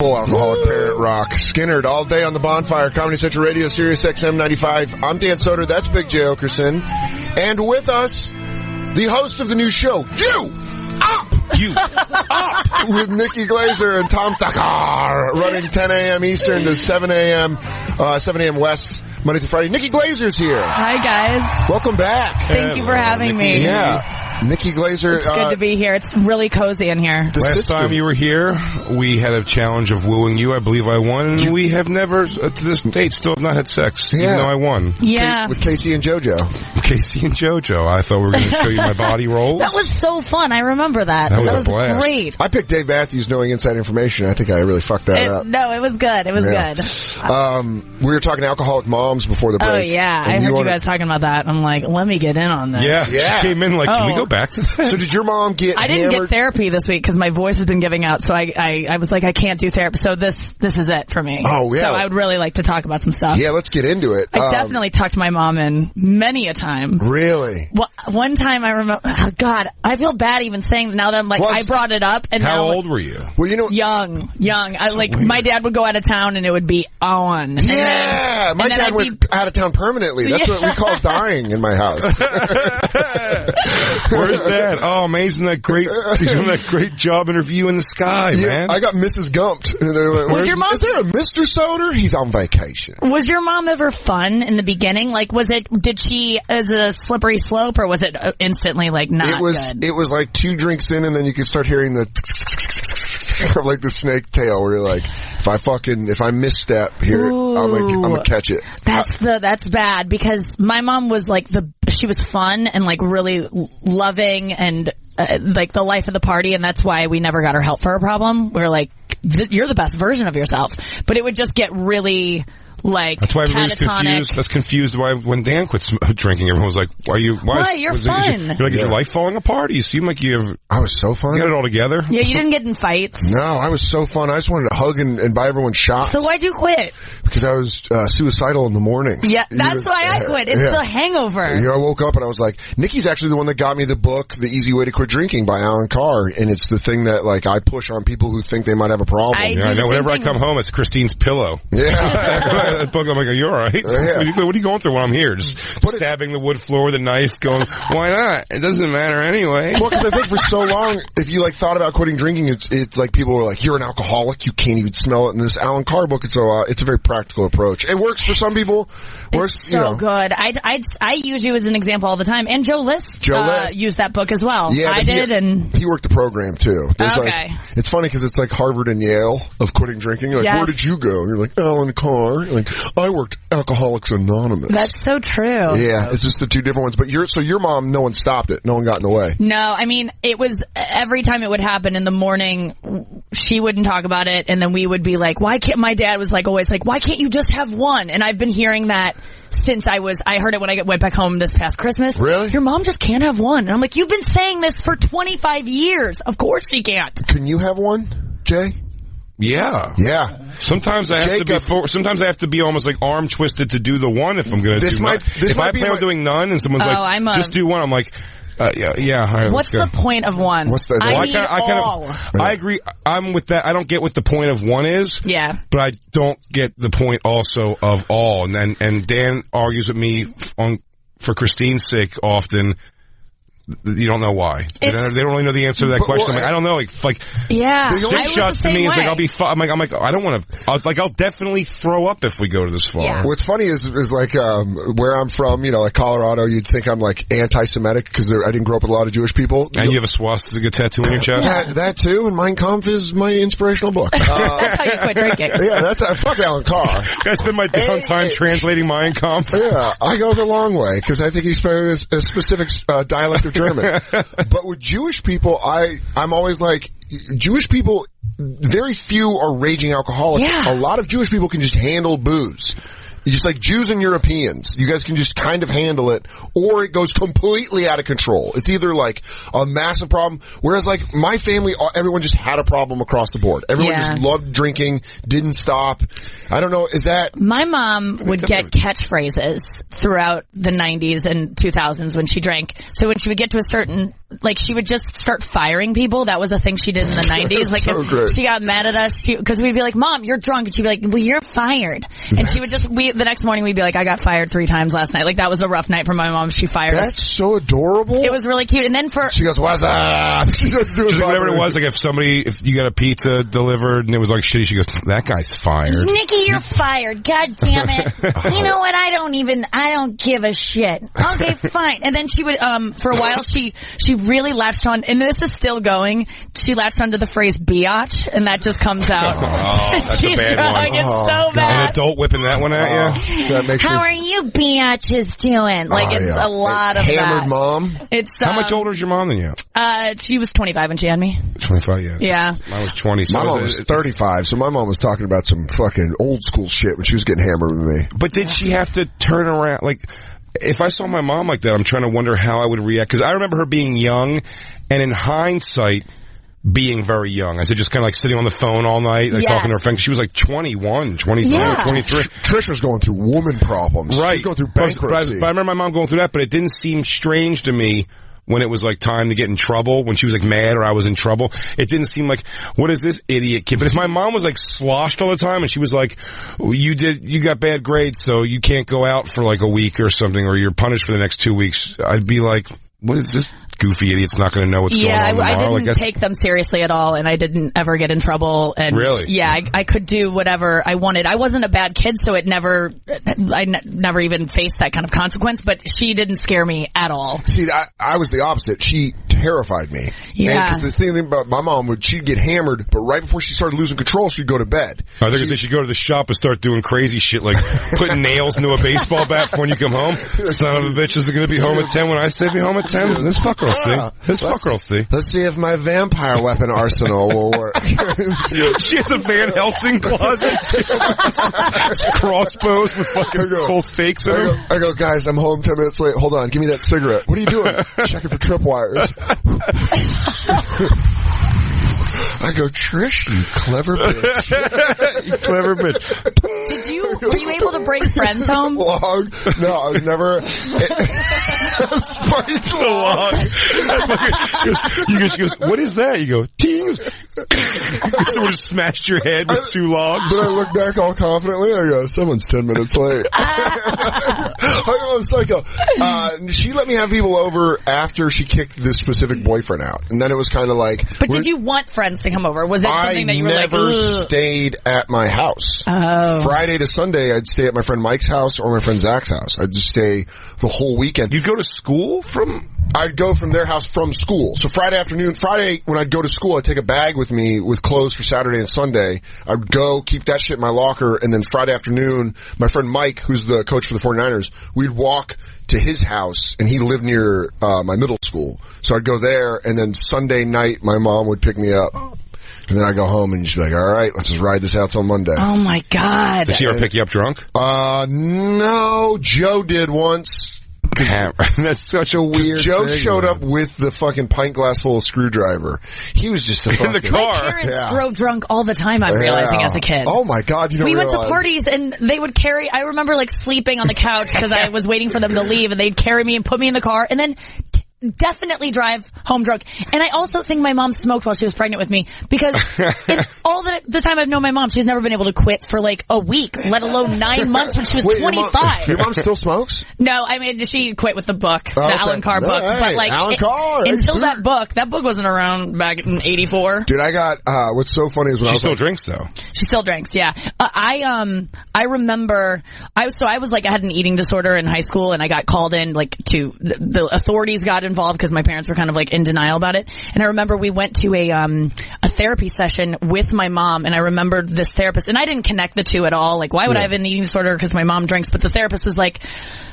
Full alcoholic parent rock. Skinnered all day on the Bonfire, Comedy Central Radio, Sirius XM 95. I'm Dan Soder. That's Big J. Okerson. And with us, the host of the new show, You Up! With Nikki Glaser and Tom Takar, running 10 a.m. Eastern to 7 a.m. West, Monday through Friday. Nikki Glaser's here. Hi, guys. Welcome back. Thank you for having me. Yeah. Nikki Glaser. It's good to be here. It's really cozy in here. Last time you were here, we had a challenge of wooing you. I believe I won, and we have never, to this date, still have not had sex, even though I won. Yeah. With Casey and JoJo. Casey and JoJo. I thought we were going to show you my body rolls. That was so fun. I remember that. That was a blast. Great. I picked Dave Matthews knowing inside information. I think I really fucked that up. No, it was good. It was good. We were talking alcoholic moms before the break. Oh, yeah. I heard you guys talking about that. I'm like, let me get in on this. Yeah. She came in like, can we go back to that? So did your mom get I didn't get therapy this week because my voice has been giving out, so I was like, I can't do therapy. So this is it for me. Oh, yeah. So I would really like to talk about some stuff. Yeah, let's get into it. I definitely tucked my mom in many a time. Really? Well, one time I remember, oh God, I feel bad even saying now that I'm like, I brought it up. And how old were you? Well, you know, young. My dad would go out of town and it would be on. Yeah, my dad went out of town permanently. That's what we call dying in my house. Where's Dad? Oh, man, he's doing that great job interview in the sky, man. I got Mrs. Gumped. And they went, was your mom? Is there a Mr. Soder? He's on vacation. Was your mom ever fun in the beginning? Like, is it a slippery slope, or was it instantly like not good? It was like 2 drinks in, and then you could start hearing the of like the snake tail, where you're like, if I misstep here, I'm gonna catch it. That's bad, because my mom was like she was fun and like really loving and like the life of the party, and that's why we never got her help for her problem. We were like, you're the best version of yourself, but it would just get really like that's why everybody's catatonic. That's confused why when Dan quit drinking, everyone was like, why you're fun. You're like, is your life falling apart? You seem like I was so fun. You got it all together? Yeah, you didn't get in fights. No, I was so fun. I just wanted to hug and buy everyone shots. So why'd you quit? Because I was suicidal in the morning. Yeah, that's why I quit. It's the hangover. I woke up and I was like, Nikki's actually the one that got me the book, The Easy Way to Quit Drinking by Alan Carr, and it's the thing that like I push on people who think they might have a problem. I know. Whenever I come home, it's Christine's pillow. Yeah. That book, I'm like, you're all right. Yeah. What are you going through when I'm here? Just stabbing the wood floor with a knife, going, why not? It doesn't matter anyway. Well, because I think for so long, if you like thought about quitting drinking, it's like people were like, you're an alcoholic, you can't even smell it. In this Alan Carr book, it's a very practical approach. It works for some people. It's so good. I use you as an example all the time, and Joe List used that book as well. Yeah, I did, and he worked the program too. Okay. It's funny because it's like Harvard and Yale of quitting drinking. You're like, where did you go? And you're like, Alan Carr. You're like, I worked Alcoholics Anonymous. That's so true. Yeah, it's just the two different ones. But your mom, no one stopped it. No one got in the way. No, I mean, it was every time it would happen in the morning, she wouldn't talk about it, and then we would be like, why can't, my dad was like always like, why can't you just have one? And I've been hearing that since I heard it when I went back home this past Christmas. Really? Your mom just can't have one. And I'm like, you've been saying this for 25 years. Of course she can't. Can you have one, Jay? Yeah. Sometimes I have to be almost like arm twisted to do the one if I'm going to do none. If I plan on doing none and someone's just do one, I'm like, yeah. All right, what's the point of one? What's the? I agree. I'm with that. I don't get what the point of one is. Yeah. But I don't get the point also of all. And Dan argues with me for Christine's sake often. You don't know why. They don't really know the answer to that question. I don't know. Like 6 shots to me is like I'll be. I'm like I don't want to. I'll definitely throw up if we go to this far. Yeah. What's funny is like where I'm from, like Colorado, you'd think I'm like anti-Semitic because I didn't grow up with a lot of Jewish people. And you have a swastika tattoo on your chest. That too, and Mein Kampf is my inspirational book. That's how you quit drinking. Yeah, that's fuck Alan Carr. I spend my downtime translating Mein Kampf. Yeah, I go the long way because I think he spoke a specific dialect of German. But with Jewish people, I'm always like, Jewish people, very few are raging alcoholics. Yeah. A lot of Jewish people can just handle booze. Just like Jews and Europeans, you guys can just kind of handle it, or it goes completely out of control. It's either like a massive problem, whereas like my family, everyone just had a problem across the board. Everyone just loved drinking, didn't stop. I don't know, is that... My mom would get catchphrases throughout the 90s and 2000s when she drank. So when she would get to a certain like, she would just start firing people. That was a thing she did in the 90s. Like, so if she got mad at us, because we'd be like, Mom, you're drunk. And she'd be like, well, you're fired. And she would the next morning we'd be like, I got fired 3 times last night. Like, that was a rough night for my mom. She fired us. That's so adorable. It was really cute. And then she goes, what's up? She goes, whatever it was, like, if you got a pizza delivered and it was like shitty, she goes, that guy's fired. Nikki, you're fired. God damn it. You know what? I don't give a shit. Okay, fine. And then she would, for a while, she really latched on, and this is still going, she latched onto the phrase biatch, and that just comes out. Oh, that's a bad one. It's so bad. An adult whipping that one at you? That makes How are you biatches doing? Like, it's a lot of hammered that. Mom? How much older is your mom than you? She was 25 when she had me. 25, yeah. Yeah. Mine was 20. So my mom was 35, so my mom was talking about some fucking old school shit when she was getting hammered with me. But did she have to turn around? Like, if I saw my mom like that, I'm trying to wonder how I would react. Because I remember her being young, and in hindsight, being very young. I said, just kind of like sitting on the phone all night, like talking to her friend. She was like 21, 22, 23. Trish was going through woman problems. Right. She was going through bankruptcy. But I remember my mom going through that, but it didn't seem strange to me when it was like time to get in trouble, when she was like mad or I was in trouble. It didn't seem like, what is this idiot kid? But if my mom was like sloshed all the time and she was like, you got bad grades, so you can't go out for like a week or something, or you're punished for the next 2 weeks, I'd be like, what is this goofy idiot's not going to know what's going on tomorrow? I didn't take them seriously at all, and I didn't ever get in trouble. And really? Yeah, I could do whatever I wanted. I wasn't a bad kid, so I never even faced that kind of consequence, but she didn't scare me at all. See, I was the opposite. She terrified me. Yeah. Because the thing about my mom, she'd get hammered, but right before she started losing control, she'd go to bed. I think she'd go to the shop and start doing crazy shit, like putting nails into a baseball bat when you come home. Son of a bitch is going to be home at 10 when I say be home at 10. This fucker will see. This fucker will see. Let's see if my vampire weapon arsenal will work. She has a Van Helsing closet. Crossbows with fucking full stakes in them. I go, guys, I'm home 10 minutes late. Hold on, give me that cigarette. What are you doing? Checking for tripwires. I go, Trish, you clever bitch. You clever bitch. Were you able to bring friends home? Log. No, I was never. Spiked log. She goes, what is that? You go, ting. Someone just smashed your head with 2 logs. But I look back all confidently. I go, someone's 10 minutes late. I go, I'm psycho. She let me have people over after she kicked this specific boyfriend out. And then it was kind of like. But did you want friends to come over? Was it something that you were like, I never stayed at my house. Oh. Friday to Sunday, I'd stay at my friend Mike's house or my friend Zach's house. I'd just stay the whole weekend. You'd go to school I'd go from their house from school. So Friday when I'd go to school, I'd take a bag with me with clothes for Saturday and Sunday. I'd go keep that shit in my locker, and then Friday afternoon, my friend Mike, who's the coach for the 49ers, we'd walk to his house, and he lived near my middle school. So I'd go there, and then Sunday night, my mom would pick me up. And then I go home and she'd be like, all right, let's just ride this out till Monday. Oh my God. Did she ever pick you up drunk? No, Joe did once. That's such a weird Joe thing, showed up with the fucking pint glass full of screwdriver. He was just in the car. My parents drove drunk all the time, I'm realizing, as a kid. Oh my God, you don't We realize. went to parties and they would carry, I remember like sleeping on the couch because I was waiting for them to leave, and they'd carry me and put me in the car and then definitely drive home drunk. And I also think my mom smoked while she was pregnant with me, because all the time I've known my mom, she's never been able to quit for like a week, let alone 9 months when she was 25. Your mom still smokes? No, I mean, she quit with the book, the Alan Carr book. Hey, but like, Alan Carr, until that book wasn't around back in 84. Dude, I got, what's so funny is when she still drinks though. She still drinks, yeah. I remember, I had an eating disorder in high school, and I got called in, like, to, the authorities got involved because my parents were kind of like in denial about it. And I remember we went to a therapy session with my mom, and I remembered this therapist, and I didn't connect the two at all. Like, why would I have an eating disorder because my mom drinks? But the therapist was like,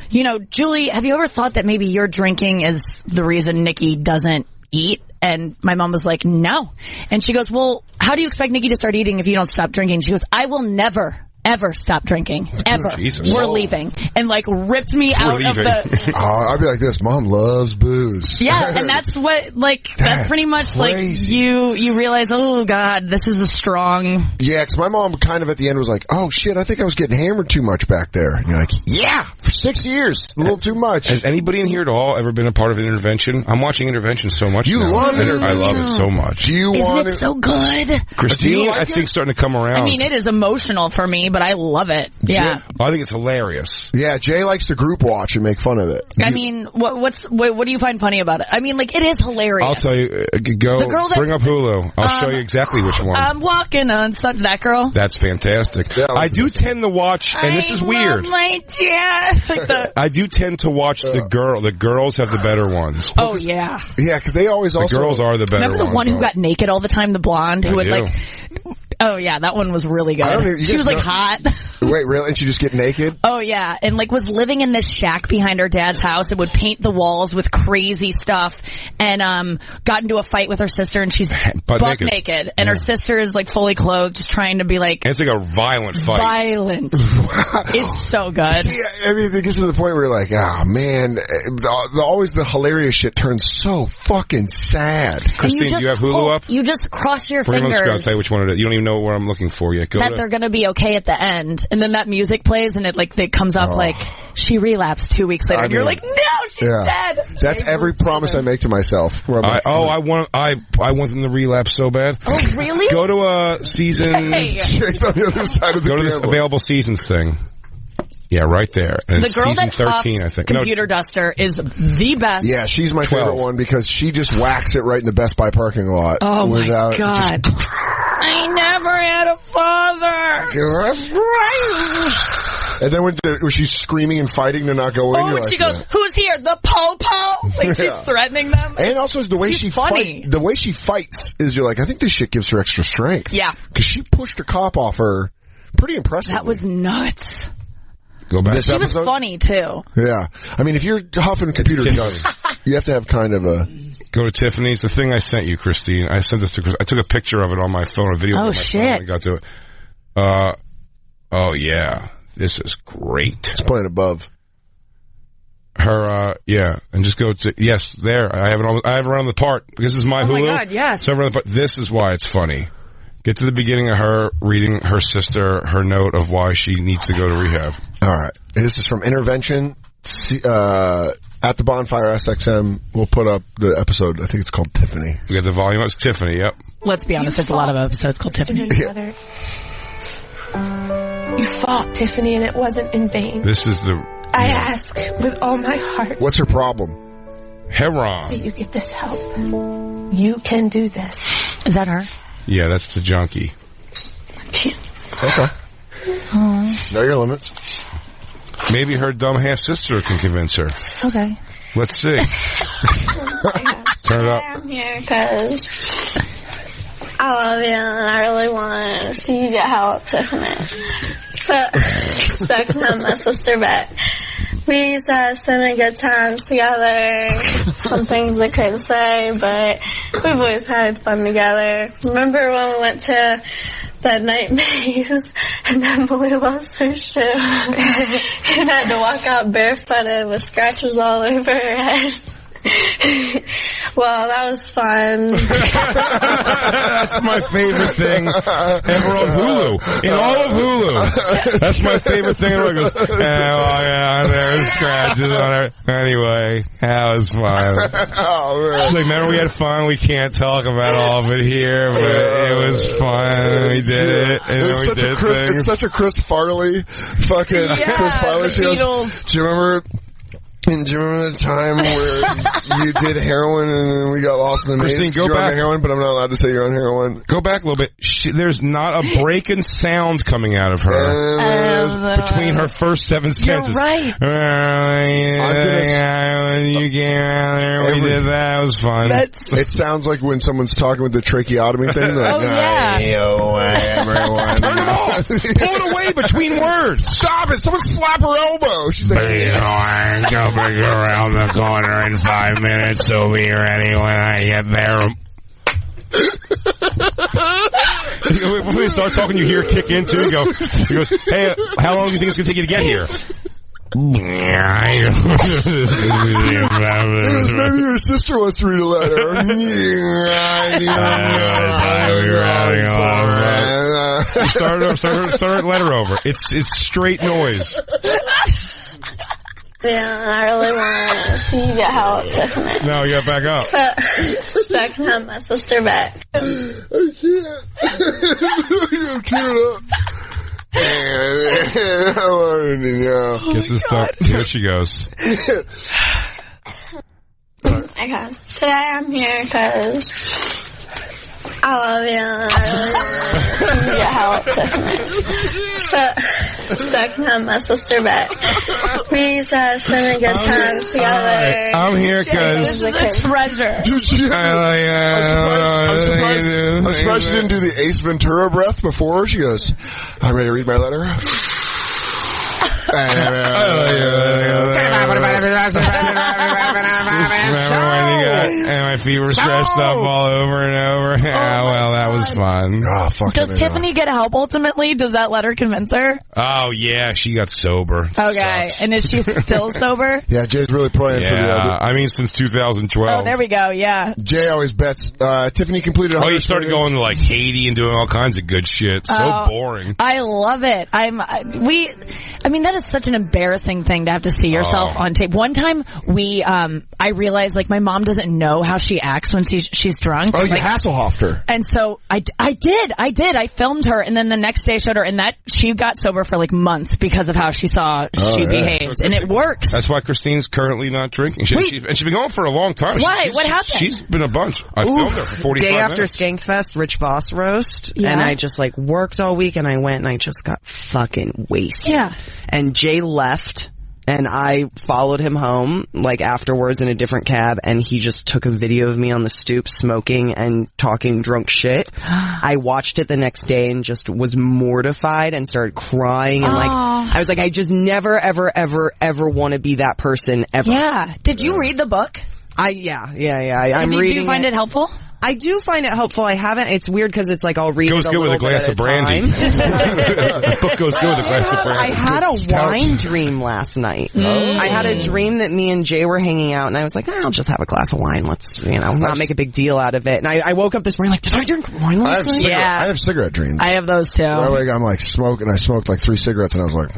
you know, Julie, have you ever thought that maybe your drinking is the reason Nikki doesn't eat? And my mom was like, no. And she goes, well, how do you expect Nikki to start eating if you don't stop drinking? She goes, I will never ever stop drinking. Ever. Jesus. We're leaving. And like ripped me out of the... I'd be like this, Mom loves booze. Yeah, and that's what, like, that's pretty much crazy. like you realize, oh God, this is a strong... Yeah, because my mom kind of at the end was like, oh shit, I think I was getting hammered too much back there. And you're like, yeah, for 6 years, a little too much. Has anybody in here at all ever been a part of an intervention? I'm watching intervention so much. You now. love it. I love it so much. Do you want it so good? Christine, like I think, starting to come around. I mean, it is emotional for me, but I love it. Yeah. I think it's hilarious. Yeah, Jay likes to group watch and make fun of it. I mean, what do you find funny about it? I mean, like, it is hilarious. I'll tell you, bring up Hulu. I'll show you exactly which one. I'm walking on that girl. That's fantastic. Yeah, I do tend to watch, and this is weird. My dad. I do tend to watch the girl. The girls have the better ones. Oh, yeah. Yeah, because they always The girls are the better ones. Remember the one who got naked all the time, the blonde, who would like... Oh, yeah, that one was really good. She was, like, hot. Wait, really? And she just get naked? Oh, yeah. And, like, was living in this shack behind her dad's house and would paint the walls with crazy stuff and got into a fight with her sister, and she's buck naked. And her sister is, like, fully clothed, just trying to be, like... It's like a violent fight. Violent. It's so good. See, I mean, it gets to the point where you're like, oh, man, always the hilarious shit turns so fucking sad. Christine, do you have Hulu up? You just cross your fingers. I'll tell you which one it is. You don't even know what I'm looking for yet. They're going to be okay at the end. And then that music plays and it comes up like, she relapsed 2 weeks later. And you're like, no, she's dead. That's every promise I make to myself. I want them to relapse so bad. Oh, really? Go to a season. Hey. On the other side of the Go to this available seasons thing. Yeah, right there. And the girl season that 13, I think. Computer Duster is the best. Yeah, she's my favorite one because she just whacks it right in the Best Buy parking lot. Oh, my God. I never had a father. That's right. And then when she's screaming and fighting to not go in, and she goes, "Who's here? The po-po?" Like she's threatening them. And also the way she fights is you're like, I think this shit gives her extra strength. Yeah. Because she pushed a cop off her pretty impressively. That was nuts. Go back. She was funny too. Yeah. I mean, if you're huffing computer guns, you have to have kind of a... Go to Tiffany's. The thing I sent you, Christine, I sent this to Christine. I took a picture of it on my phone, a video on my phone when I got to it. Oh, yeah. This is great. It's playing above. Her, yeah. And just go to, yes, there. I have it around the part. This is my Hulu. Oh, my God, yes. So around the part. This is why it's funny. Get to the beginning of her reading her sister her note of why she needs to go to rehab. All right. This is from Intervention at the Bonfire SXM. We'll put up the episode. I think it's called Tiffany. We got the volume. It's Tiffany. Yep. Let's be honest. There's a lot of episodes called Tiffany. Yeah. You fought, Tiffany, and it wasn't in vain. This is the... I ask with all my heart. What's her problem? Heron. That you get this help. You can do this. Is that her? Yeah, that's the junkie. Okay. Know your limits. Maybe her dumb half-sister can convince her. Okay. Let's see. Turn it up. I'm here because I love you and I really want to see you get help, Tiffany. So I can have my sister back. We used to have so many good times together. Some things I couldn't say, but we've always had fun together. Remember when we went to that night maze and Emily lost her shoe and had to walk out barefooted with scratches all over her head? Well, that was fun. That's my favorite thing ever on Hulu. In all of Hulu. That's my favorite thing ever. It goes, oh, yeah, there's scratches on her. Anyway, that was fun. Oh, man. She's like, remember we had fun? We can't talk about all of it here, but it was fun. We did it. And it's such a Chris Farley fucking Chris Farley show. Do you remember... And do you remember the time where you did heroin and then we got lost in the maze? Christine, go you're back. on heroin, but I'm not allowed to say you're on heroin. Go back a little bit. There's not a break in sound coming out of her between her first 7 sentences. You're right. You came out there, we did that. It was fun. It sounds like when someone's talking with the tracheotomy thing. Like, everyone. Turn it off. Pull it away between words. Stop it. Someone slap her elbow. She's like, go bring her around the corner in 5 minutes. So be ready when I get there. When they start talking, you hear it kick in too. He goes, hey, how long do you think it's going to take you to get here? Maybe your sister wants to read a letter. Start a letter over. It's straight noise. Yeah, I really want to see you get help to come in. No, you got to back up. So I can have my sister back. I can't. I'm tearing up. Get this stuff. Here she goes. Okay. Today I'm here because I love you and I really want to see you get help to come in. So I can have my sister back. We used to have so many good times together. I'm here because... This is a treasure. I'm surprised she didn't do the Ace Ventura breath before. She goes, I'm ready to read my letter. And my feet were stretched up all over and over. Yeah, well, that was fun. Oh, fuck. Does Tiffany get help ultimately? Does that letter convince her? Oh, yeah, she got sober. Okay. Sucks. And is she still sober? Yeah, Jay's really playing for the other. I mean, since 2012. Oh, there we go. Yeah. Jay always bets. Tiffany completed. Oh, you started going to like Haiti and doing all kinds of good shit. So boring. I love it. I mean, that is such an embarrassing thing to have to see yourself on tape. One time I realized like my mom doesn't know how she acts when she's drunk. Oh, you like, Hasselhoffed her. And so I did. I filmed her, and then the next day I showed her, and that she got sober for like months because of how she behaved, and it works. That's why Christine's currently not drinking. She's been going for a long time. Why? What happened? She's been a bunch. I filmed her for 45 Day minutes. after Skankfest, Rich Voss roast, and I just like worked all week, and I went and I just got fucking wasted. Yeah. And Jay left. And I followed him home, like, afterwards in a different cab, and he just took a video of me on the stoop smoking and talking drunk shit. I watched it the next day and just was mortified and started crying and I was like, I just never, ever, ever, ever want to be that person ever. Yeah. Did you read the book? Yeah. I'm reading. Do you find it helpful? I do find it helpful. I haven't. It's weird because it's like I'll read goes it a good with little a glass bit of at a brandy. The book goes good with a glass of brandy. I had a wine dream last night. I had a dream that me and Jay were hanging out, and I was like, I'll just have a glass of wine. Let's, not make a big deal out of it. And I woke up this morning like, did I drink wine last night? I have cigarette dreams. I have those too. I'm like smoking. I smoked like 3 cigarettes, and I was like,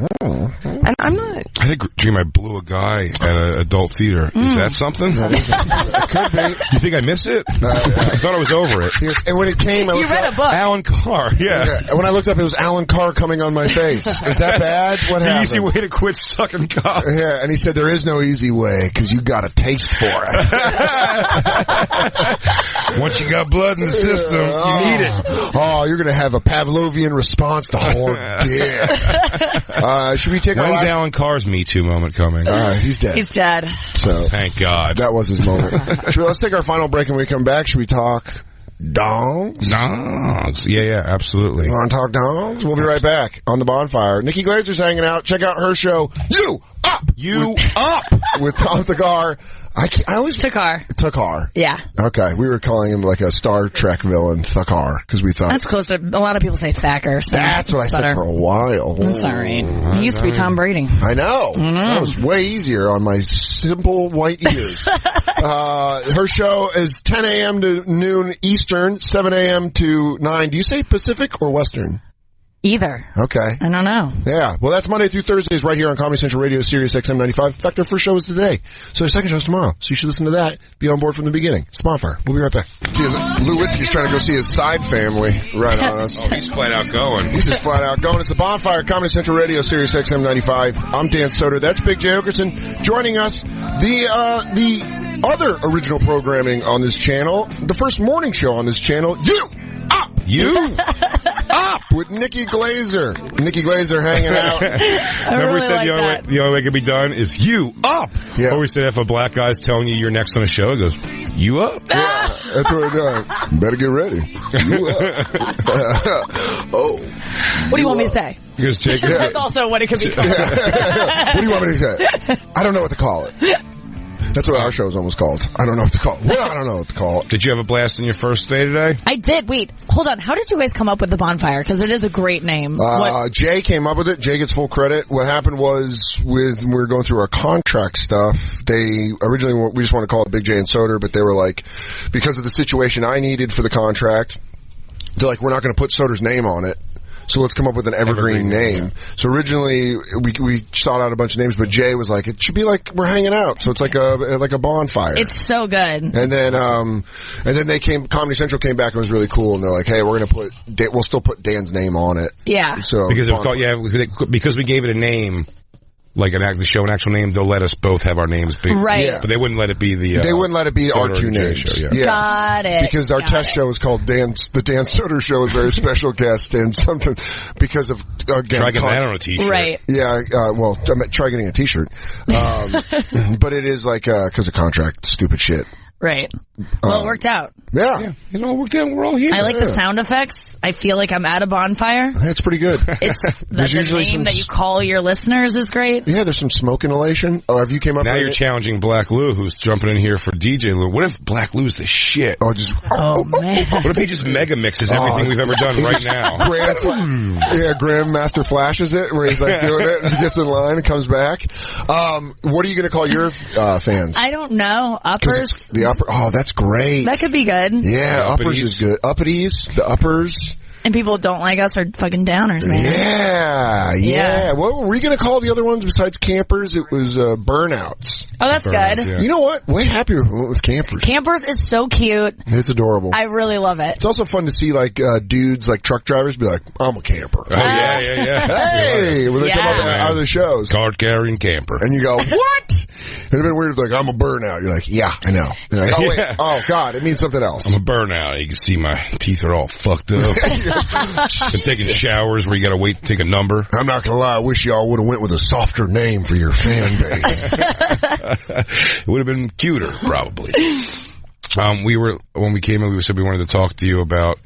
And I'm not. I had a dream I blew a guy at an adult theater. Is that something? it could be. You think I miss it? I thought I was over it. And when it came, You read a book. Alan Carr, yeah. When I looked up, it was Alan Carr coming on my face. Is that bad? What happened? The easy way to quit sucking cock. Yeah, and he said there is no easy way because you got a taste for it. Once you got blood in the system, you need it. Oh, you're going to have a Pavlovian response to hard dick. Should we take our When's last... Alan Carr's Me Too moment coming? He's dead. He's dead. So thank God. That was his moment. Let's take our final break, and when we come back, should we talk dogs? Dogs. Yeah, absolutely. You want to talk dogs? We'll be right back on the Bonfire. Nikki Glaser's hanging out. Check out her show, You Up! With Tom Thakar. I always... Thakar. Yeah. Okay. We were calling him like a Star Trek villain, Thakar, because we thought... That's close to... A lot of people say Thacker. So that's what I said for a while. That's all right. He used to be Tom Brady. I know. That was way easier on my simple white ears. Her show is 10 a.m. to noon Eastern, 7 a.m. to 9. Do you say Pacific or Western? Either. Okay. I don't know. Yeah. Well, that's Monday through Thursdays right here on Comedy Central Radio, Sirius XM 95. In fact, their first show is today. So their second show is tomorrow. So you should listen to that. Be on board from the beginning. It's Bonfire. We'll be right back. Lou Witzke's trying to go see his side family right on us. Oh, he's flat out going. He's just flat out going. It's the Bonfire, Comedy Central Radio, Sirius XM 95. I'm Dan Soder. That's Big Jay Okerson joining us. The other original programming on this channel, the first morning show on this channel, You Up with Nikki Glaser. Nikki Glaser hanging out. Remember we said the only way it can be done is You Up. Yeah. Or we said if a black guy's telling you you're next on a show, it goes, You Up. Yeah, that's what we're doing. Better get ready. You up. What do you want me to say? Because Jacob, that's also what it could be called. What do you want me to say? I don't know what to call it. That's what our show is almost called. I don't know what to call it. Well, I don't know what to call it. Did you have a blast in your first day today? I did. Wait, hold on. How did you guys come up with the Bonfire? Because it is a great name. Jay came up with it. Jay gets full credit. What happened was when we were going through our contract stuff, we just want to call it Big Jay and Soder, but they were like, because of the situation I needed for the contract, they're like, we're not going to put Soder's name on it. So let's come up with an evergreen name. Yeah. So originally we sought out a bunch of names, but Jay was like, it should be like we're hanging out. So it's like a bonfire. It's so good. And then Comedy Central came back and was really cool. And they're like, hey, we'll still put Dan's name on it. Yeah. So because we gave it a name. Like the show, an actual name, they'll let us both have our names. Right. Yeah. But they wouldn't let it be they wouldn't let it be our two names. Show, yeah. Got it. Because our test show is called the Dan Soder Show with very special guest and something because of, again. Try getting that on a t-shirt. Right. Yeah, try getting a t-shirt. But it is like, cause of contract, stupid shit. Right. Well, it worked out. Yeah. It all worked out. We're all here. I like the sound effects. I feel like I'm at a bonfire. That's pretty good. There's usually the name that you call your listeners is great. Yeah, there's some smoke inhalation. Oh, have you came up now you're challenging Black Lou, who's jumping in here for DJ Lou. What if Black Lou's the shit? Oh, man. What if he just mega mixes everything we've ever done right now? Grandmaster flashes it where he's like doing it and he gets in line and comes back. What are you going to call your fans? I don't know. Uppers? Oh, that's great. That could be good. Yeah, uppers is good. Uppities, the uppers. And people who don't like us are fucking downers, man. Yeah. What were we going to call the other ones besides campers? It was burnouts. Oh, that's good. Yeah. You know what? Way happier when it was campers. Campers is so cute. It's adorable. I really love it. It's also fun to see like dudes, like truck drivers, be like, I'm a camper. Oh, yeah. Hey! When they come up out of the shows. Card carrying camper. And you go, what? It'd have been weird, like, I'm a burnout. You're like, yeah, I know. You're like, oh, wait. Oh, God, it means something else. I'm a burnout. You can see my teeth are all fucked up. Been taking showers where you gotta wait to take a number. I'm not gonna lie, I wish y'all would have went with a softer name for your fan base. It would have been cuter, probably. When we came in, we said we wanted to talk to you about,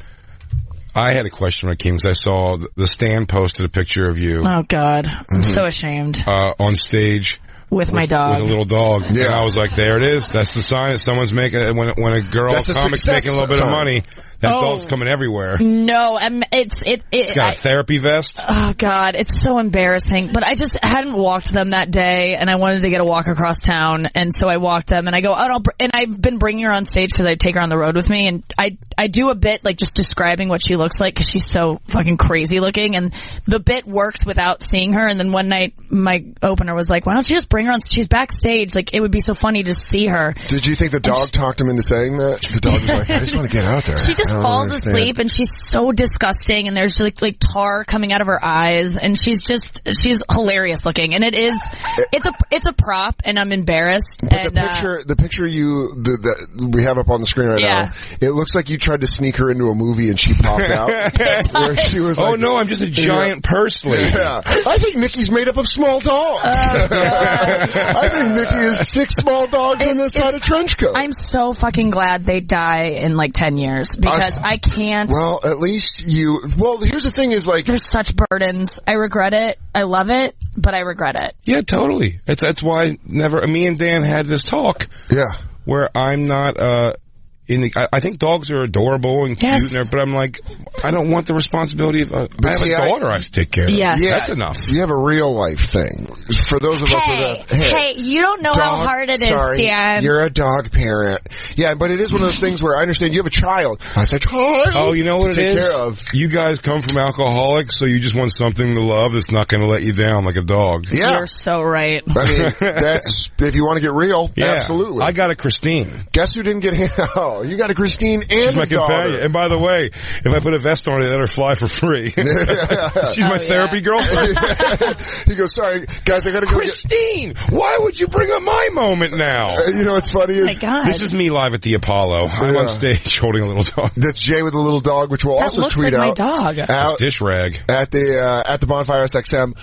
I had a question when I came because I saw the Stan posted a picture of you. Oh, God. I'm so ashamed. On stage. With my dog. With a little dog. Yeah. And I was like, there it is. That's the sign that someone's making, when a girl comic's making a little bit of money, that dog's coming everywhere. No, it's got a therapy vest. Oh, God, it's so embarrassing. But I just hadn't walked them that day, and I wanted to get a walk across town, and so I walked them, and I go, and I've been bringing her on stage because I take her on the road with me, and I do a bit, like, just describing what she looks like because she's so fucking crazy looking, and the bit works without seeing her, and then one night, my opener was like, why don't you just bring her on? She's backstage. Like, it would be so funny to see her. Did you think the dog talked him into saying that? The dog was like, I just want to get out there. She just falls asleep, and she's so disgusting, and there's like tar coming out of her eyes, and she's hilarious looking, and it's a prop, and I'm embarrassed. But and, the picture that we have up on the screen right now, it looks like you tried to sneak her into a movie and she popped out. Where she was like, oh no, I'm just a giant pursley. Yeah. I think Nikki's made up of small dogs. I think Nikki is 6 small dogs inside a trench coat. I'm so fucking glad they die in like 10 years because I can't. Well, at least here's the thing is like. There's such burdens. I regret it. I love it, but I regret it. Yeah, totally. That's why me and Dan had this talk. Yeah. Where I'm not, I think dogs are adorable and cute, but I'm like, I don't want the responsibility of, I have a daughter I have to take care of. Yeah. That's enough. You have a real life thing. For those of us with hey, you don't know how hard it is, Dan. You're a dog parent. Yeah, but it is one of those things where I understand you have a child. I said, oh, you know what it is? You guys come from alcoholics, so you just want something to love that's not going to let you down like a dog. Yeah. You're so right. I mean, that's, if you want to get real, absolutely. I got a Christine. Guess who didn't get you got a Christine and she's my a daughter. companion. And by the way, if I put a vest on her, they let her fly for free. She's my therapy girlfriend. He goes, sorry, guys, I gotta go. Christine, why would you bring up my moment now? You know what's funny is, my God. This is me live at the Apollo. I'm on stage holding a little dog. That's Jay with a little dog, which we'll also tweet like out. My dog. It's dish rag. At the Bonfire SXM.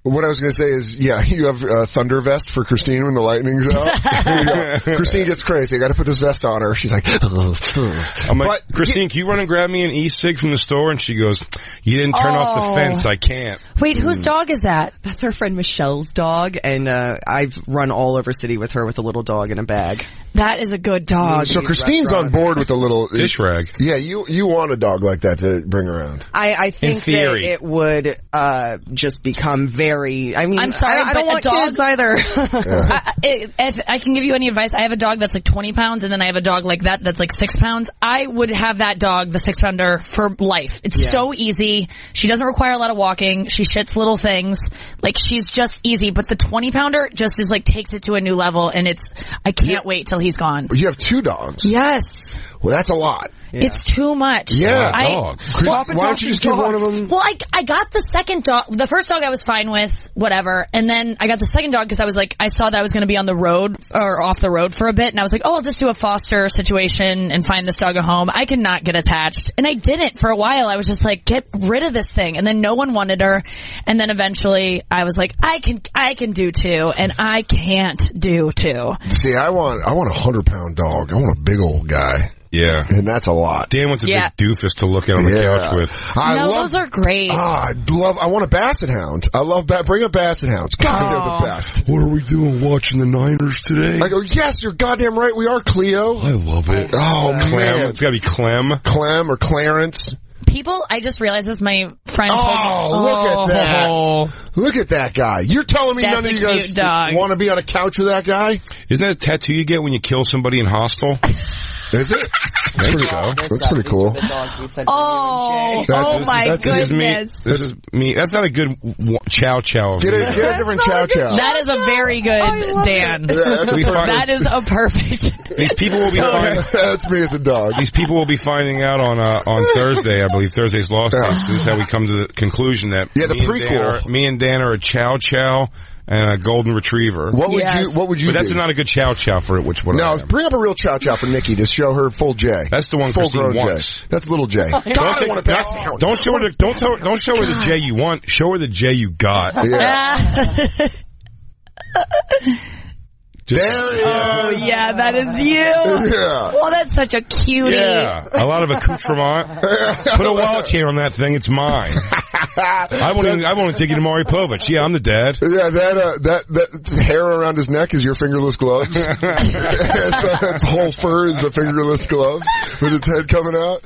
What I was going to say is, yeah, you have a thunder vest for Christine when the lightning's out. Christine gets crazy. I got to put this vest on her. She's like, I'm like, Christine, can you run and grab me an e-cig from the store? And she goes, you didn't turn off the fence. I can't. Wait, whose dog is that? That's our friend Michelle's dog, and I've run all over city with her with a little dog in a bag. That is a good dog. So Christine's on board with the little dish rag. Yeah, you want a dog like that to bring around. I think that it would just become very. I mean, I'm sorry, I don't want kids either. If I can give you any advice, I have a dog that's like 20 pounds, and then I have a dog like that that's like 6 pounds. I would have that dog, the 6-pounder, for life. It's so easy. She doesn't require a lot of walking. She shits little things. Like, she's just easy. But the 20-pounder just is like takes it to a new level, and I can't wait till he's gone. You have 2 dogs. Yes. Well, that's a lot. Yeah. It's too much. Yeah, dogs. Why don't you just give one of them? Well, I got the second dog. The first dog I was fine with, whatever. And then I got the second dog because I was like, I saw that I was going to be on the road or off the road for a bit. And I was like, oh, I'll just do a foster situation and find this dog a home. I cannot get attached. And I didn't for a while. I was just like, get rid of this thing. And then no one wanted her. And then eventually I was like, I can do 2, and I can't do 2. See, I want a 100-pound dog. I want a big old guy. Yeah. And that's a lot. Dan wants a big doofus to look at on the couch with. Those are great. I want a basset hound. I love bring up basset hounds. God, they're the best. What are we doing, watching the Niners today? I go, yes, you're goddamn right. We are, Cleo. I love it. Oh, Clem. man. It's gotta be Clem. Clem or Clarence. People, I just realized this, my friend told me. Look at that. Look at that guy. You're telling me That's none of you a guys cute dog. want to be on a couch with that guy? Isn't that a tattoo you get when you kill somebody in Hostel? Is it? I think so. That's pretty cool. My goodness. This is me. That's not a good chow chow. Get a different chow chow. That is a very good Dan. That is a perfect. These people will be finding. That's me as a dog. These people will be finding out on Thursday, I believe. Thursday's Lost Tapes. This is how we come to the conclusion that the prequel. Me and Dan are a chow chow and a golden retriever. What would you But that's be? not a good chow chow for it, No, bring up a real chow chow for Nikki to show her full J. That's the one Christine wants. J. That's little J. God, I want a basset hound. Don't show her the J you want. Show her the J you got. Yeah. There it is. Oh, yeah, that is you. Yeah. Well, that's such a cutie. Yeah, a lot of accoutrement. Put a wallet chain on that thing. It's mine. I won't take you to Maury Povich. Yeah, I'm the dad. Yeah, that hair around his neck is your fingerless gloves. Its whole fur is a fingerless glove with its head coming out.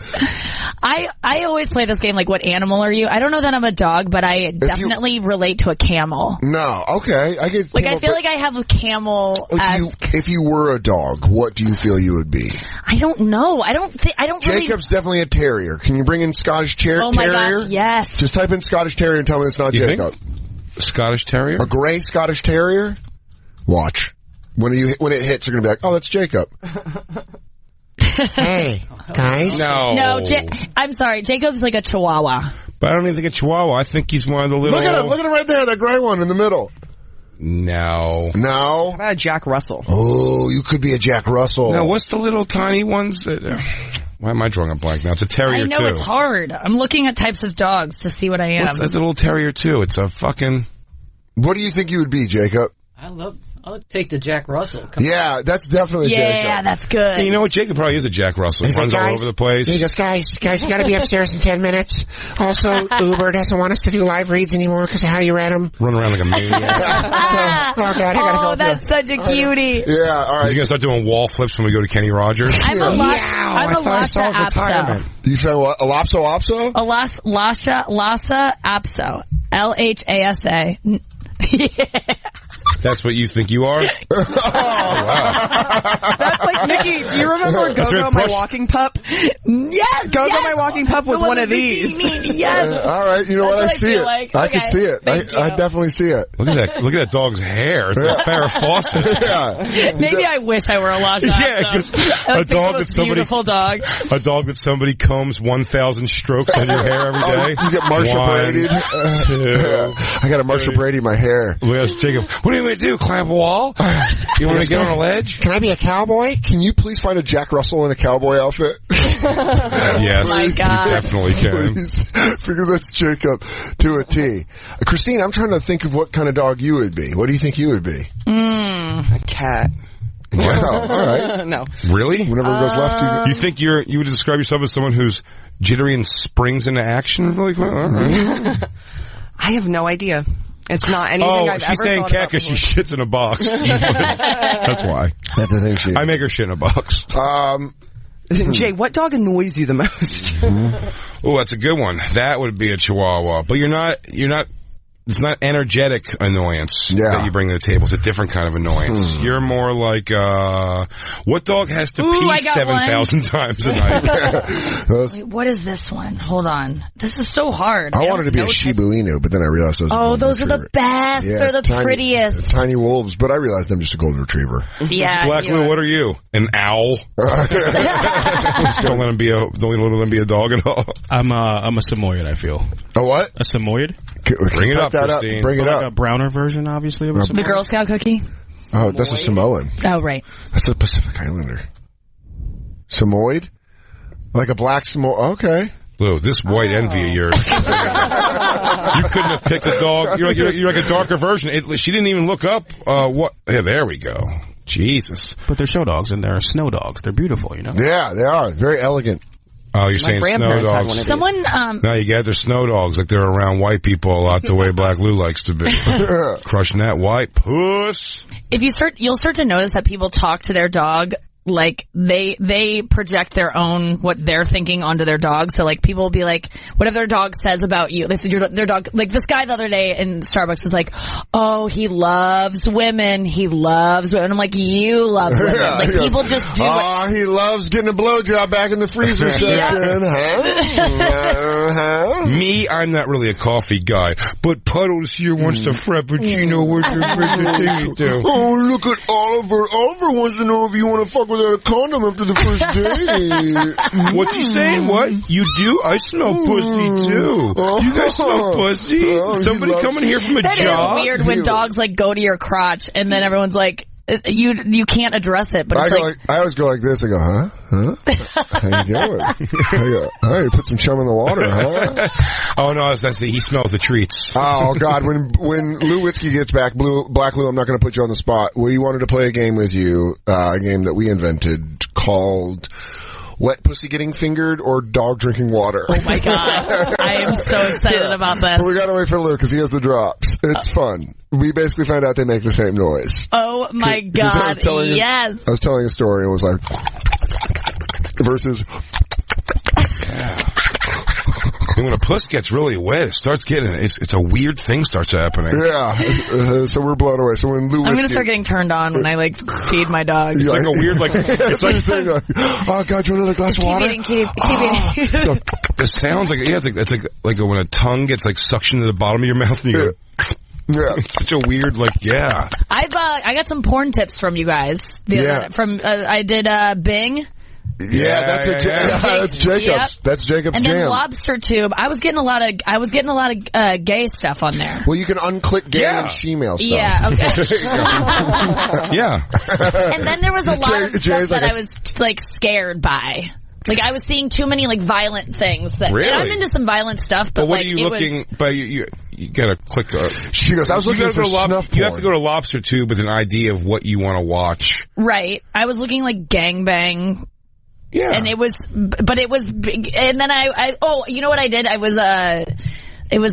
I always play this game like, what animal are you? I don't know that I'm a dog, but I definitely relate to a camel. No, okay. I feel like I have a camel. If you were a dog, what do you feel you would be? I don't know. I don't Jacob's definitely a terrier. Can you bring in Scottish terrier? Oh my gosh, yes. Just type in Scottish terrier and tell me it's not Jacob. Scottish terrier? A gray Scottish terrier? Watch. When it hits, you're gonna be like, oh, that's Jacob. Hey, guys. No, I'm sorry. Jacob's like a Chihuahua. But I don't even think a Chihuahua. I think he's one of the little... Look at him right there, that gray one in the middle. No. How about a Jack Russell? Oh, you could be a Jack Russell. No, what's the little tiny ones that... why am I drawing a blank now? It's a terrier, too. I know, it's hard. I'm looking at types of dogs to see what I am. It's a little terrier, too. It's a fucking... What do you think you would be, Jacob? I'll take the Jack Russell. Yeah, that's definitely Jacob. Yeah, that's good. Hey, you know what? Jacob probably is a Jack Russell. He runs all over the place. He goes, guys, you gotta be upstairs in 10 minutes. Also, Uber doesn't want us to do live reads anymore because of how you read them. Run around like a maniac. Oh, God, I gotta go. Oh, that's such a cutie. Yeah, all right. He's gonna start doing wall flips when we go to Kenny Rogers. I'm a Lhasa Apso. You found what? A Lopso Opso? A Lhasa Apso. LHASA. Yeah. That's what you think you are? Oh, wow. That's like, Nikki, do you remember Go-Go, my walking pup? Yes! Go-Go, my walking pup was one of these. Yes. All right, you know what? I see it. Like. I can see it. I definitely see it. Look at that dog's hair. It's like Farrah Fawcett. Yeah. Maybe I wish I were a Lhasa. Yeah, because a dog that somebody... Beautiful dog. A dog that somebody combs 1,000 strokes on your hair every day. You get Marsha Brady. I got a Marsha Brady in my hair. Look at Jacob. What are you going to do? Climb a wall? You want to get on a ledge? Can I be a cowboy? Can you please find a Jack Russell in a cowboy outfit? Yes, my God. you definitely can. Please, because that's Jacob to a T. Christine, I'm trying to think of what kind of dog you would be. What do you think you would be? A cat. Wow, all right. No. Really? Whenever it goes left, You think you would describe yourself as someone who's jittery and springs into action? Like, well, all right. I have no idea. It's not anything I've she's ever saying thought cat about because she before. shits in a box. That's why. that's the thing. I make her shit in a box. Jay, what dog annoys you the most? Oh, that's a good one. That would be a Chihuahua. But you're not, it's not energetic annoyance that you bring to the table. It's a different kind of annoyance. You're more like, what dog has to pee 7,000 times a night? Wait, what is this one? Hold on. This is so hard. I wanted to be a Shiba Inu, but then I realized those are those are the best. They're the prettiest. Tiny wolves, but I realized I'm just a golden retriever. Yeah. Black Lou, what are you? An owl? Just don't let him be a dog at all. I'm a Samoyed, I feel. A what? A Samoyed? Bring it up, Christine. Bring it like up. a browner version, obviously, of a The Samoyed. Girl Scout cookie? Oh, that's a Samoan. Oh, right. That's a Pacific Islander. Samoyed? Like a black Samoan. Okay. Lou, this white envy of yours. You couldn't have picked a dog. You're like a darker version. She didn't even look up what. Yeah, there we go. Jesus. But they're show dogs and they're snow dogs. They're beautiful, you know? Yeah, they are. Very elegant. Oh, you're saying snow dogs. Someone, No, you get their snow dogs like they're around white people a lot the way Black Lou likes to be. Crushing that white puss. if you you'll start to notice that people talk to their dog like they project their own what they're thinking onto their dog. So like people will be like, whatever their dog says about you, like their dog, like this guy the other day in Starbucks was like, oh, he loves women. He loves women. I'm like, you love women. Yeah, like people just do it. Oh, he loves getting a blowjob back in the freezer section. Huh? Me, I'm not really a coffee guy, but Puddles here wants a frappuccino with the thing. Oh, look at Oliver. Oliver wants to know if you want to fuck without a condom after the first date. What's he saying? What? You do? I smell pussy too. You guys smell pussy? Somebody coming here from a That job? is weird when dogs like go to your crotch and then everyone's like, you can't address it, but it's I always go like this. I go, huh? How you going? I go, oh, you put some chum in the water, huh? Oh no, that's he smells the treats. Oh God, when Lou Witzke gets back, Black Lou, I'm not going to put you on the spot. We wanted to play a game with you, a game that we invented called Wet Pussy Getting Fingered or Dog Drinking Water. oh my God, I am so excited about this. But we got to wait for Lou because he has the drops. It's fun. We basically found out they make the same noise. Oh my God, yes. I was telling a story and it was like versus. And when a puss gets really wet, it starts getting it's a weird thing starts happening. Yeah, so we're blown away. So when Lou I'm gonna start getting turned on when I like feed my dog. It's like a weird it's like oh God, do you want another glass of water? Keep eating. so, it sounds like it's like when a tongue gets like suctioned to the bottom of your mouth and you go. Yeah. It's such a weird, yeah. I got some porn tips from you guys. I did Bing. Yeah, that's Jacob's. Yep. That's Jacob's and jam. then Lobster Tube. I was getting a lot of gay stuff on there. Well, you can unclick gay and she-mail stuff. Yeah. Okay. Yeah. And then there was a lot of stuff that I was like scared by. Like I was seeing too many like violent things. And I'm into some violent stuff, but what are you looking? But you gotta click. She goes. I was looking for snuff porn. You have to go to Lobster Tube with an idea of what you want to watch. Right. I was looking like gangbang. Yeah. And it was big. And then you know what I did? It was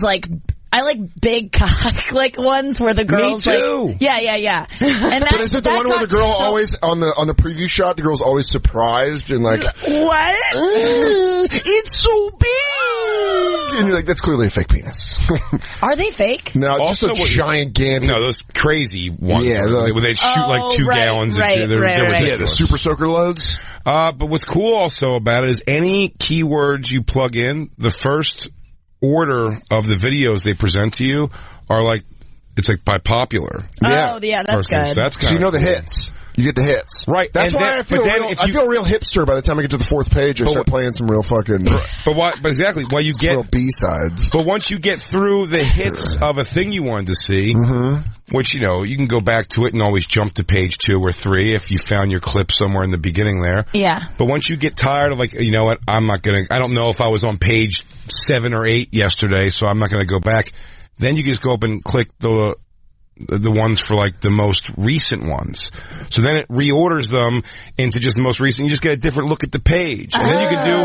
like, I like big cock, like ones where the girls Me too. like, yeah. And but is it the one where the girl always, on the preview shot, the girl's always surprised and like, what? It's so big! And you're like, that's clearly a fake penis. Are they fake? No, just a gigantic. No, those crazy ones. Yeah, where they shoot like 2 gallons. Right, they're ridiculous. Yeah, the super soaker loads. But what's cool also about it is any keywords you plug in, the first order of the videos they present to you are like, it's like by popular. Oh, yeah, that's good. So that's kind so you know the hits. You get the hits. Right. That's why I feel real hipster by the time I get to the 4th page. I start playing some real fucking... But exactly, why you get... real B-sides. But once you get through the hits of a thing you wanted to see, which, you know, you can go back to it and always jump to page 2 or 3 if you found your clip somewhere in the beginning there. Yeah. But once you get tired of, like, you know what, I don't know if I was on page 7 or 8 yesterday, so I'm not going to go back. Then you just go up and click the ones for, like, the most recent ones. So then it reorders them into just the most recent. You just get a different look at the page. And then you can do,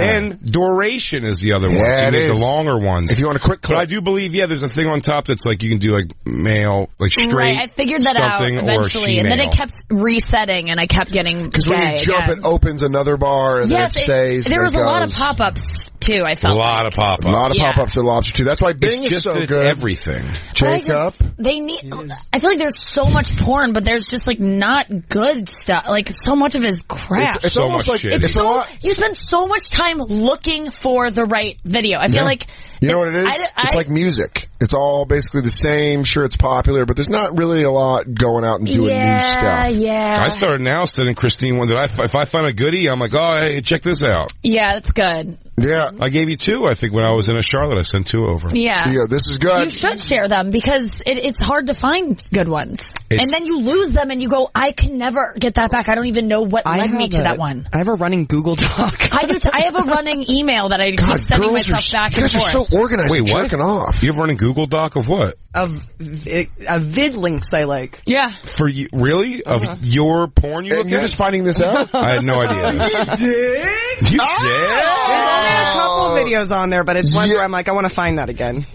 then duration is the other one. So you make the longer ones. If you want a quick clip. But I do believe, there's a thing on top that's like, you can do, like, male, like, straight. Right, I figured that out eventually. And then it kept resetting and I kept getting because when you jump, it opens another bar and then it stays. There was a lot of pop-ups, too, I felt. A lot of pop-ups. A lot of pop-ups at Lobster, too. That's why Bing is so good. Everything. Jacob. I feel like there's so much porn, but there's just, like, not good stuff. Like, so much of it is crap. It's so almost much like shit. it's a lot. You spend so much time looking for the right video. I feel like you know what it is? It's like music. It's all basically the same. Sure, it's popular, but there's not really a lot going out and doing new stuff. Yeah. I started now sending Christine one that if I find a goodie, I'm like, oh, hey, check this out. Yeah, that's good. Yeah. I gave you 2, I think, when I was in Charlotte. I sent 2 over. Yeah. Yeah, this is good. You should share them because it's hard to find good ones. And then you lose them and you go, I can never get that back. I don't even know what led me to that one. I have a running Google Doc. I do. I have a running email that I keep sending myself back and forth. You guys are so organized. Wait, what? Jerking off. You have a running Google Doc of what? Of vid links I like. Yeah. For you, really? Of your porn you look And you're at? just finding this out? I had no idea. You did? You did? There's only a couple videos on there, but it's ones where I'm like, I want to find that again.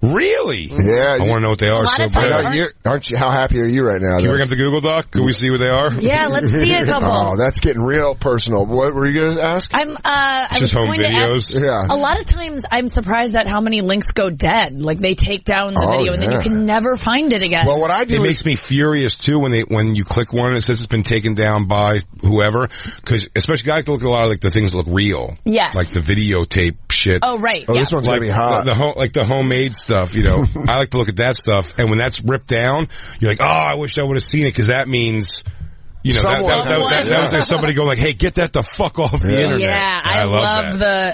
Really? Yeah. I want to know what they are. lot of So times- bad. Aren't you? How happy are you right now? Can you bring up the Google Doc? Can we see what they are? Yeah, let's see a couple. Oh, that's getting real personal. What were you going to ask? I Just was home going videos? to ask, Yeah. a lot of times I'm surprised at how many links go dead. Like they take down the video and then you can never find it again. Well, what I do It is makes me furious too when you click one and it says it's been taken down by whoever, because especially I like to look at a lot of like the things that look real. Yes. Like the videotape shit. Oh, right. Oh, yeah. this one's Like going to be hot. the homemade stuff, you know. I like to look at that stuff, and when that's ripped down, you're like, oh, I wish I would have seen it, because that means, you know, that was like somebody going like, hey, get that the fuck off the internet. Yeah, And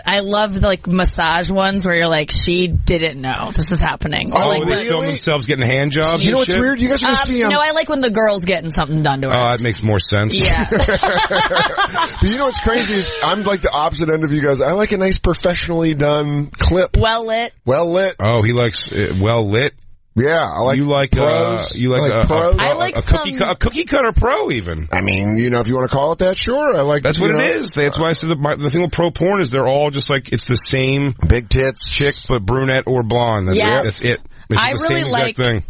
I love the like massage ones where you're like, she didn't know this is happening. Or, Oh, like, they film themselves getting hand jobs. You know and what's shit? weird? You guys are going to see no, I like when the girl's getting something done to her. Oh, that makes more sense. Yeah. But you know what's crazy is I'm like the opposite end of you guys. I like a nice professionally done clip. Well lit. Well lit. Oh, he likes it well lit. Yeah, I like You like pros. you like pros. I like a cookie cutter pro even. I mean, you know, if you want to call it that, sure. I like That's what it is. That's why I said the thing with pro porn is they're all just like, it's the same big tits chick, but brunette or blonde. That's Yes. it. That's it. It's I the really same like- exact thing.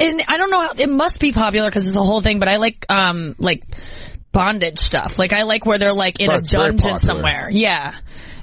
And I don't know how, it must be popular because it's a whole thing, but I like bondage stuff. Like I like where they're like in a it's very dungeon popular. somewhere. Yeah.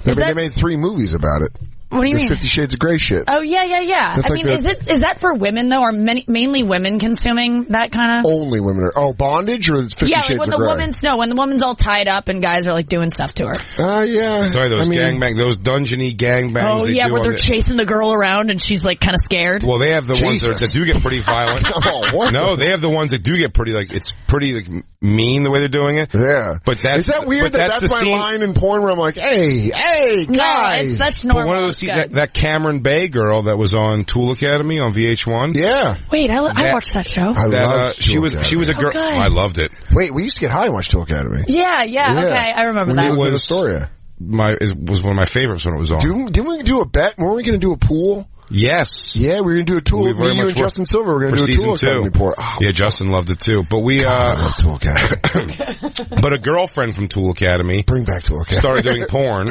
They made 3 movies about it. What do you mean? 50 Shades of Grey shit. Oh yeah. That's I like mean, is that for women though, or mainly women consuming that kind of? Only women are. Oh, bondage or 50 Yeah, Shades like of Grey? when the woman's all tied up and guys are like doing stuff to her. Yeah. Sorry, those dungeony gangbangs. Oh yeah, where they're chasing the girl around and she's like kind of scared. Well, they have the ones that do get pretty violent. Oh, what? No, they have the ones that do get pretty it's pretty like mean the way they're doing it. Yeah. But Is that weird that's my scene. line in porn where I'm like, hey, guys. No, that's But normal. one of those that Cameron Bay girl that was on Tool Academy on VH1. Yeah. Wait, I watched that show. I loved she Tool was Academy. a girl. good. I loved it. Wait, we used to get high and watch Tool Academy. Yeah, okay, I remember that. It was Astoria. Was one of my favorites when it was on. Didn't we do a bet? Weren't we going to do a pool? Yes. Yeah, we were going to do a Tool. We very Me, you, much and were. Justin Silver were going to For do a Tool season 2. Academy pour. Oh, Yeah, Justin loved it too. But we, I love Tool Academy. but a girlfriend from Tool Academy Bring back Tool Academy. started doing porn.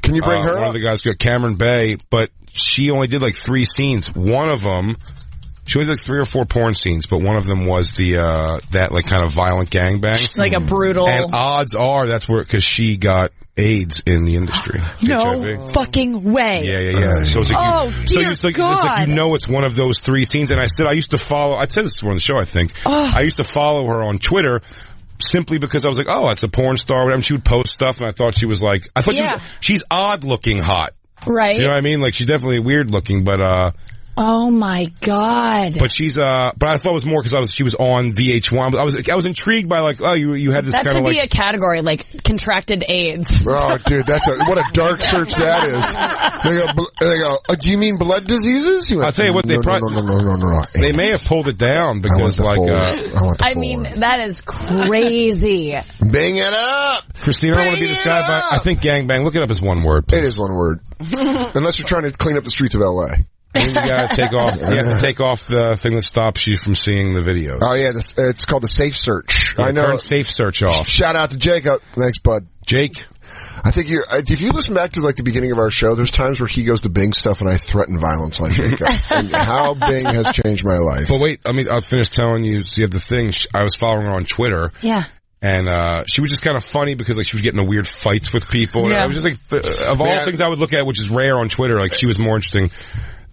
Can you bring her One up? of the guys got Cameron Bay, but she only did like 3 scenes. One of them, she only did like 3 or 4 porn scenes, but one of them was that like kind of violent gangbang. Like a brutal. And odds are that's because she got AIDS in the industry. No HIV. fucking way. Yeah. So it's like dear God. it's like it's one of those 3 scenes. And I said I said this on the show, I think. I used to follow her on Twitter simply because I was like, oh, it's a porn star, whatever. And she would post stuff, and I thought she was like, she's odd looking hot. Right. Do you know what I mean? Like she's definitely weird looking, but Oh my God. But she's but I thought it was more because she was on VH1. But I was intrigued by like, oh, you had this that kind of should like be a category, like contracted AIDS. Oh, dude, what a dark search that is. They go, do you mean blood diseases? I'll tell you what, they no. They may have pulled it down because I mean, that is crazy. Bang it up! Christine, I don't want to be this guy, but I think gangbang, look it up as one word. Please. It is one word. Unless you're trying to clean up the streets of LA. And you gotta take off. You have to take off the thing that stops you from seeing the videos. Oh yeah, it's called the safe search. Yeah, I know. Turn safe search off. Shout out to Jacob. Thanks, bud. Jake. I think if you listen back to like the beginning of our show, there's times where he goes to Bing stuff and I threaten violence on Jacob. And how Bing has changed my life. But wait, I'll finish telling you. So you have the thing. I was following her on Twitter. Yeah. And she was just kind of funny because like she was getting into weird fights with people. Yeah. And I was just like, of all things I would look at, which is rare on Twitter, like she was more interesting.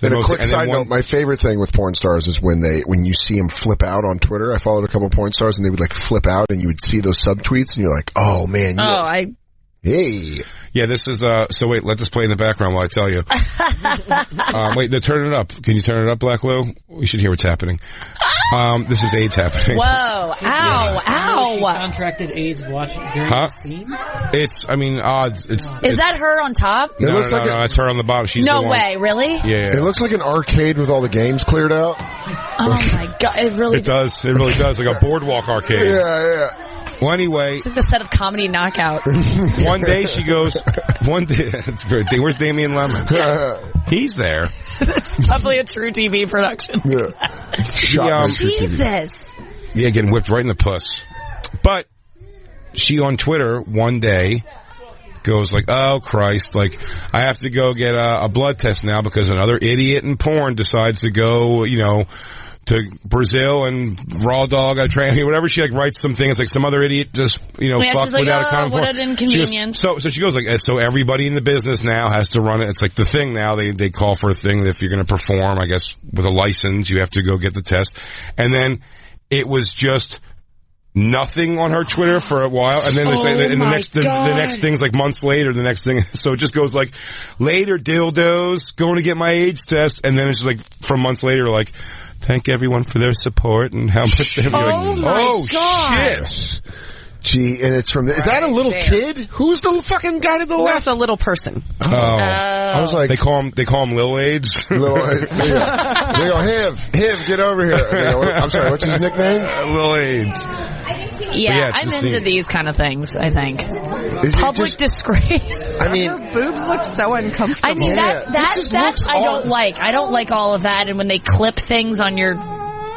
And a quick side note, my favorite thing with porn stars is when you see them flip out on Twitter. I followed a couple of porn stars and they would like flip out and you would see those subtweets and you're like, oh man. Hey. Yeah, this is, so wait, let this play in the background while I tell you. Wait, turn it up. Can you turn it up, Black Lou? We should hear what's happening. This is AIDS happening. Whoa, ow. She contracted AIDS during the scene? It's odds. Is that her on top? No, it's her on the bottom. She's no the way, one. really? Yeah. It looks like an arcade with all the games cleared out. Oh my God, it really does. It really does. Like a boardwalk arcade. Yeah. Well, anyway. It's like the set of Comedy Knockout. One day, that's great. Where's Damian Lemon? He's there. It's definitely a true TV production. Yeah. Jesus. Yeah, getting whipped right in the puss. But she on Twitter one day goes like, oh Christ, like I have to go get a blood test now because another idiot in porn decides to go, to Brazil and raw dog, whatever. She like writes something. It's like some other idiot just, fucked like, without a condom. What an inconvenience. So she goes like, so everybody in the business now has to run it. It's like the thing now. They call for a thing that if you're going to perform, I guess with a license, you have to go get the test. And then it was just nothing on her Twitter for a while, and then they say that the next thing's like months later. The next thing, so it just goes like, later dildos, going to get my AIDS test, and then it's just like from months later, like, thank everyone for their support and how much they're God. Shit. Gee, and it's from is that a little kid? Who's the fucking guy to the left? That's a little person. Oh. I was like, they call him Lil AIDS. Lil AIDS. They go, Hiv, get over here. They go, I'm sorry, what's his nickname? Lil AIDS. Yeah, I'm into these kind of things, I think. Public disgrace. I mean, her boobs look so uncomfortable. I mean, that I don't like. I don't like all of that, and when they clip things on your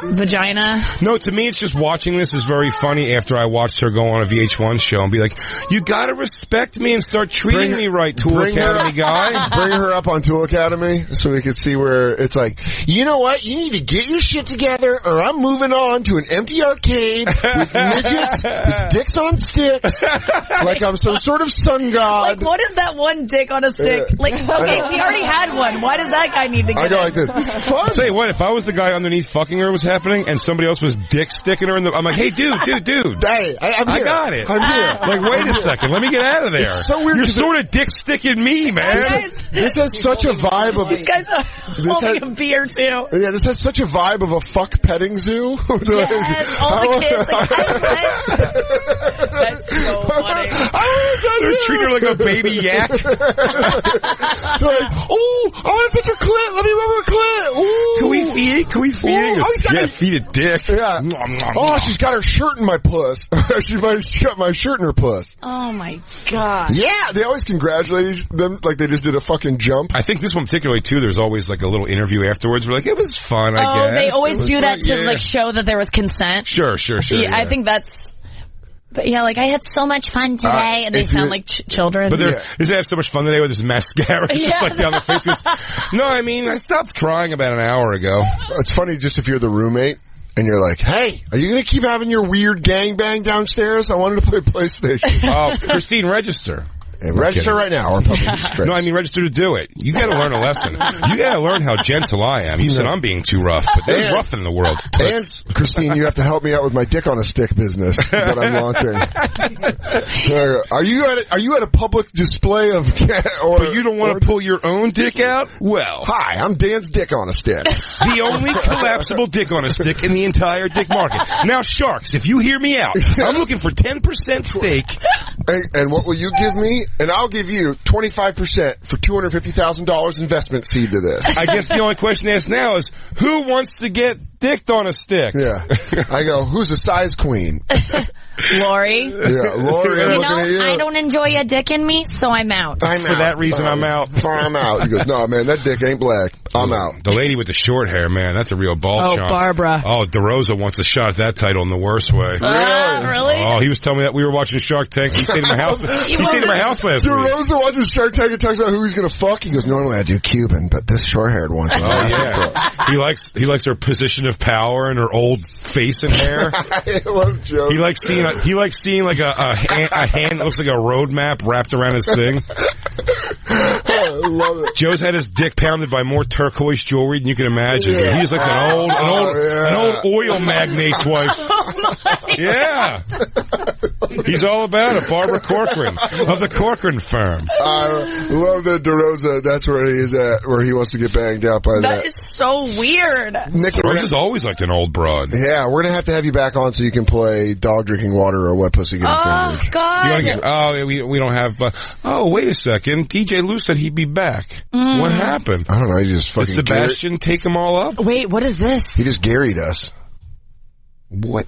vagina. No, to me, it's just watching this is very funny after I watched her go on a VH1 show and be like, you gotta respect me and start treating me right, Tool Academy guy. Bring her up on Tool Academy so we could see where it's like, you know what? You need to get your shit together or I'm moving on to an empty arcade with midgets with dicks on sticks. Like I'm some sort of sun god. Like, what is that one dick on a stick? Like, okay, we already had one. Why does that guy need to get I go like this. It's fun. I'll tell you what, if I was the guy underneath fucking her was happening and somebody else was dick sticking her in the, I'm like, hey dude. Hey, I got it. I'm here. Like, wait a second, let me get out of there. It's so weird. You're sort of dick sticking me, man. This has such a vibe of... These guys are holding a beer too. Yeah, this has such a vibe of a fuck petting zoo. Yes, all the kids. Like, that's so funny. They're treating her like a baby yak. They're like, oh, I want to touch her clit. Let me rub her clit. Ooh. Can we feed it? Feed it dick. Yeah. Oh, she's got her shirt in my puss. She got my shirt in her puss. Oh my god. Yeah, they always congratulate them like they just did a fucking jump. I think this one particularly too, there's always like a little interview afterwards. We're like, it was fun, I guess. They always do that to like show that there was consent. Sure. Yeah, I think that's... But yeah, like I had so much fun today, and they sound like children. But they have so much fun today with this mascara just like down their faces. No, I mean, I stopped crying about an hour ago. It's funny just if you're the roommate and you're like, hey, are you going to keep having your weird gangbang downstairs? I wanted to play PlayStation. Oh, Christine, register. Hey, register right now or public disgrace. No, I mean register to do it. You gotta learn a lesson. You gotta learn how gentle I am. You said I'm being too rough, but there's rough in the world. And, Christine, you have to help me out with my dick on a stick business that I'm launching. Are you at a public display of... But you don't want to pull your own dick out? Well. Hi, I'm Dan's dick on a stick. The only collapsible dick on a stick in the entire dick market. Now, sharks, if you hear me out, I'm looking for 10% stake. And what will you give me? And I'll give you 25% for $250,000 investment seed to this. I guess the only question asked now is, who wants to get dicked on a stick? Yeah. I go, who's a size queen? Lori. Yeah, Lori, I'm looking at you. I don't enjoy a dick in me, so I'm out. For that reason, I'm out. I'm out. He goes, no, man, that dick ain't black. I'm out. The lady with the short hair, man, that's a real ball chomp. Barbara. Oh, DeRosa wants a shot at that title in the worst way. Really? Oh, he was telling me that we were watching Shark Tank. He stayed in my house. He stayed in my house last week. DeRosa watches Shark Tank and talks about who he's going to fuck. He goes, normally I do Cuban, but this short-haired one. Oh, yeah. He likes her position of power and her old face and hair. I love Joe. He likes seeing like a hand that looks like a road map wrapped around his thing. I love it. Joe's had his dick pounded by more turquoise jewelry than you can imagine. Yeah. He just likes an old oil magnate's wife. Yeah. He's all about it. Barbara Corcoran of the Corcoran firm. I love that DeRosa, that's where he is at, where he wants to get banged out by that. That is so weird. Nikki, DeRosa's always liked an old broad. Yeah, we're going to have you back on so you can play dog drinking water or wet pussy getting fingers. God. We don't have, oh, wait a second. DJ Lou said he'd be back. What happened? I don't know, he just fucking... Did Sebastian take them all up? Wait, what is this? He just Gary'd us. What?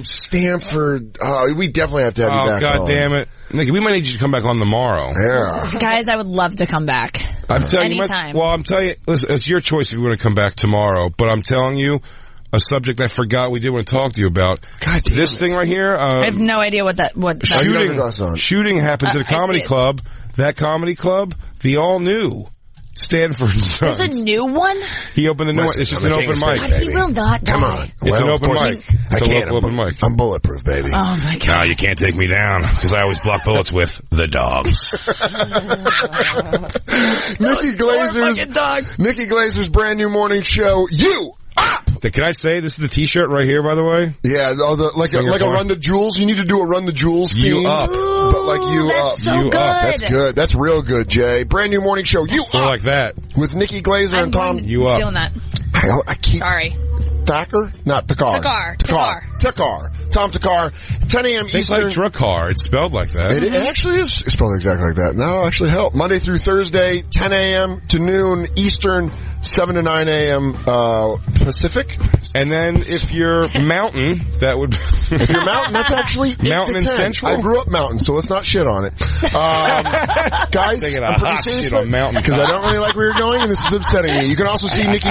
Stanford. Oh, we definitely have to have you back on. Oh, God damn it. Nikki, we might need you to come back on tomorrow. Yeah. Guys, I would love to come back. I'm telling you. Anytime. I'm telling you, listen, it's your choice if you want to come back tomorrow, but I'm telling you, a subject I forgot we did want to talk to you about. God damn this thing right here. I have no idea what Shooting happens at a comedy club. That comedy club, the all-new Stanford Sons. There's a new one? He opened a new one. It's just an open mic. God, he will not die. Come on. It's an open mic. I can't. Open mic. I'm bulletproof, baby. Oh, my God. No, you can't take me down, because I always block bullets with the dogs. Nikki Glaser's brand new morning show, You Up! Can I say this is the T-shirt right here, by the way? Yeah, like a Run the Jewels. You need to do a Run the Jewels theme. You Up. But like You That's Up. So You good. Up. That's good. That's real good, Jay. Brand new morning show, You Or Up! like that. With Nikki Glaser and Tom. You Up. Stealing that. I keep... Sorry. Thacker? Not Takar. Takar. Tom Takar. 10 a.m. It's Eastern. like Drakkar. It's spelled like that. It actually is spelled exactly like that. And that'll actually help. Monday through Thursday, 10 a.m. to noon Eastern, 7 to 9 a.m. Pacific. And then if you're mountain, that would... If you're mountain, that's actually 8 Mountain to 10. Central? I grew up mountain, so let's not shit on it. Guys, Taking a I'm pretty hot serious shit on mountain because I don't really like where you're going, and this is upsetting me. You can also see Nikki